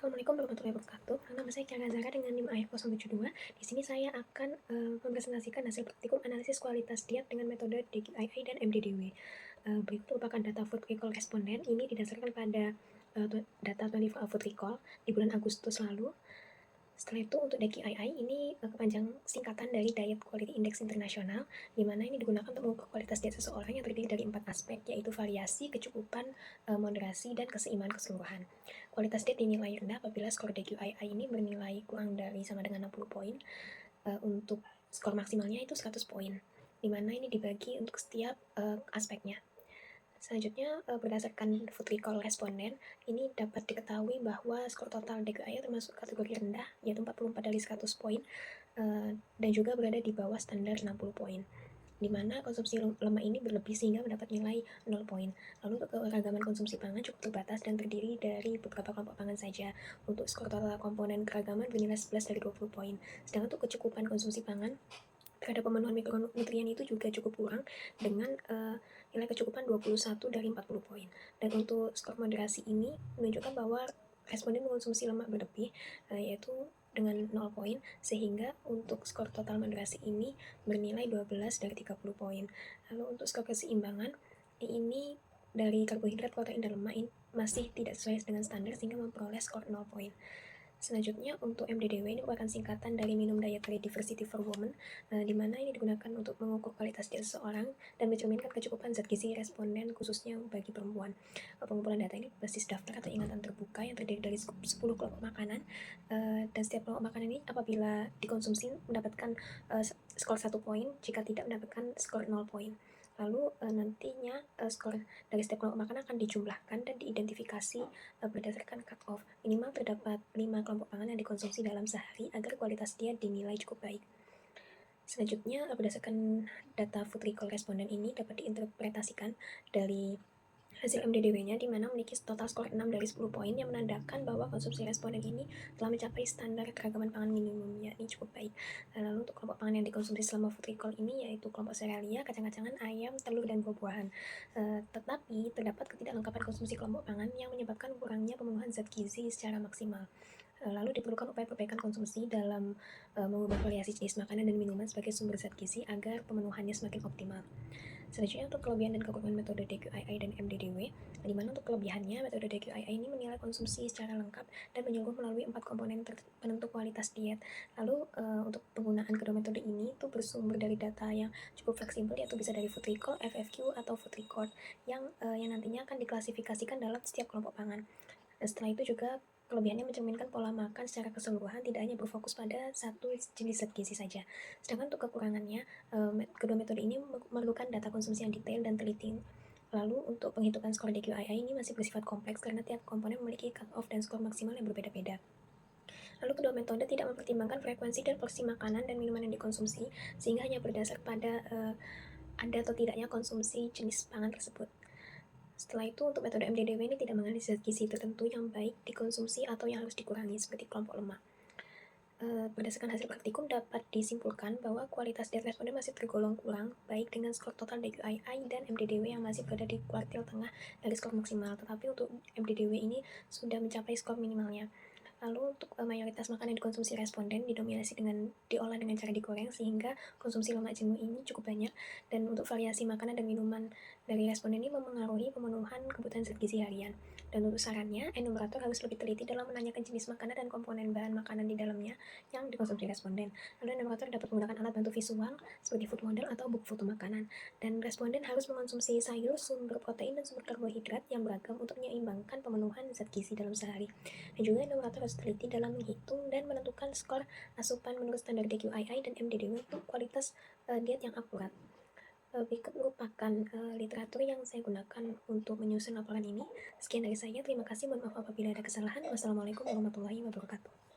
Assalamualaikum warahmatullahi wabarakatuh. Nama saya Kiara Zara dengan NIM AF072. Di sini saya akan mempresentasikan hasil praktikum analisis kualitas diet dengan metode DQII dan MDDW. Berikut merupakan data food recall responden. Ini didasarkan pada data 24 food recall di bulan Agustus lalu. Setelah itu untuk DQII ini kepanjang singkatan dari Diet Quality Index Internasional, di mana ini digunakan untuk mengukur kualitas diet seseorang yang terdiri dari 4 aspek, yaitu variasi, kecukupan, moderasi, dan keseimbangan keseluruhan. Kualitas diet dinilai rendah apabila skor DQII ini bernilai kurang dari sama dengan 60 poin. Untuk skor maksimalnya itu 100 poin, di mana ini dibagi untuk setiap aspeknya. Selanjutnya, berdasarkan food recall responden, ini dapat diketahui bahwa skor total DQI termasuk kategori rendah, yaitu 44 dari 100 poin, dan juga berada di bawah standar 60 poin, di mana konsumsi lemak ini berlebih sehingga mendapat nilai 0 poin. Lalu untuk keragaman konsumsi pangan cukup terbatas dan terdiri dari beberapa kelompok pangan saja. Untuk skor total komponen keragaman bernilai 11 dari 20 poin. Sedangkan untuk kecukupan konsumsi pangan terhadap pemenuhan mikronutrien itu juga cukup kurang dengan nilai kecukupan 21 dari 40 poin. Dan untuk skor moderasi ini menunjukkan bahwa responden mengonsumsi lemak berlebih, yaitu dengan 0 poin, sehingga untuk skor total moderasi ini bernilai 12 dari 30 poin. Lalu untuk skor keseimbangan ini dari karbohidrat, protein, dan lemak ini masih tidak sesuai dengan standar sehingga memperoleh skor 0 poin. Selanjutnya untuk MDDW ini merupakan singkatan dari Minimum Dietary Diversity for Women, di mana ini digunakan untuk mengukur kualitas diet seseorang dan mencerminkan kecukupan zat gizi responden khususnya bagi perempuan. Pengumpulan data ini berbasis daftar atau ingatan terbuka yang terdiri dari 10 kelompok makanan, dan setiap kelompok makanan ini apabila dikonsumsi mendapatkan skor 1 poin, jika tidak mendapatkan skor 0 poin. Lalu nantinya skor dari setiap kelompok makanan akan dijumlahkan dan diidentifikasi berdasarkan cut-off. Minimal terdapat 5 kelompok pangan yang dikonsumsi dalam sehari agar kualitas diet dinilai cukup baik. Selanjutnya, berdasarkan data food recall responden ini dapat diinterpretasikan dari hasil MDDW-nya, di mana memiliki total skor 6 dari 10 poin yang menandakan bahwa konsumsi responden ini telah mencapai standar keragaman pangan minimumnya, ini cukup baik. Lalu untuk kelompok pangan yang dikonsumsi selama food recall ini yaitu kelompok serealia, kacang-kacangan, ayam, telur, dan buah-buahan. Tetapi terdapat ketidaklengkapan konsumsi kelompok pangan yang menyebabkan kurangnya pemenuhan zat gizi secara maksimal. Lalu diperlukan upaya perbaikan konsumsi dalam mengubah variasi jenis makanan dan minuman sebagai sumber zat gizi agar pemenuhannya semakin optimal. Selanjutnya untuk kelebihan dan kekurangan metode DQII dan MDDW, di mana untuk kelebihannya metode DQII ini menilai konsumsi secara lengkap dan menyungguh melalui 4 komponen penentu kualitas diet. Lalu untuk penggunaan kedua metode ini itu bersumber dari data yang cukup fleksibel, yaitu bisa dari food recall, FFQ, atau food record yang nantinya akan diklasifikasikan dalam setiap kelompok pangan. Setelah itu juga kelebihannya mencerminkan pola makan secara keseluruhan, tidak hanya berfokus pada satu jenis zat gizi saja. Sedangkan untuk kekurangannya, kedua metode ini memerlukan data konsumsi yang detail dan teliti. Lalu untuk penghitungan skor DQII ini masih bersifat kompleks karena tiap komponen memiliki cut-off dan skor maksimal yang berbeda-beda. Lalu kedua metode tidak mempertimbangkan frekuensi dan porsi makanan dan minuman yang dikonsumsi, sehingga hanya berdasar pada ada atau tidaknya konsumsi jenis pangan tersebut. Setelah itu untuk metode MDDW ini tidak menganalisis zat gizi tertentu yang baik dikonsumsi atau yang harus dikurangi seperti kelompok lemak. Berdasarkan hasil praktikum dapat disimpulkan bahwa kualitas diet responden masih tergolong kurang baik dengan skor total DQII dan MDDW yang masih berada di kuartil tengah dari skor maksimal, tetapi untuk MDDW ini sudah mencapai skor minimalnya. Lalu untuk mayoritas makanan yang dikonsumsi responden diolah dengan cara digoreng sehingga konsumsi lemak jenuh ini cukup banyak, dan untuk variasi makanan dan minuman dari responden ini memengaruhi pemenuhan kebutuhan zat gizi harian. Dan untuk sarannya, enumerator harus lebih teliti dalam menanyakan jenis makanan dan komponen bahan makanan di dalamnya yang dikonsumsi responden. Lalu enumerator dapat menggunakan alat bantu visual seperti food model atau buku foto makanan. Dan responden harus mengonsumsi sayur, sumber protein, dan sumber karbohidrat yang beragam untuk menyeimbangkan pemenuhan zat gizi dalam sehari. Dan juga enumerator harus teliti dalam menghitung dan menentukan skor asupan menurut standar DQII dan MDDW untuk kualitas diet yang akurat. Berikut merupakan literatur yang saya gunakan untuk menyusun laporan ini. Sekian dari saya, terima kasih, mohon maaf apabila ada kesalahan. Wassalamualaikum warahmatullahi wabarakatuh.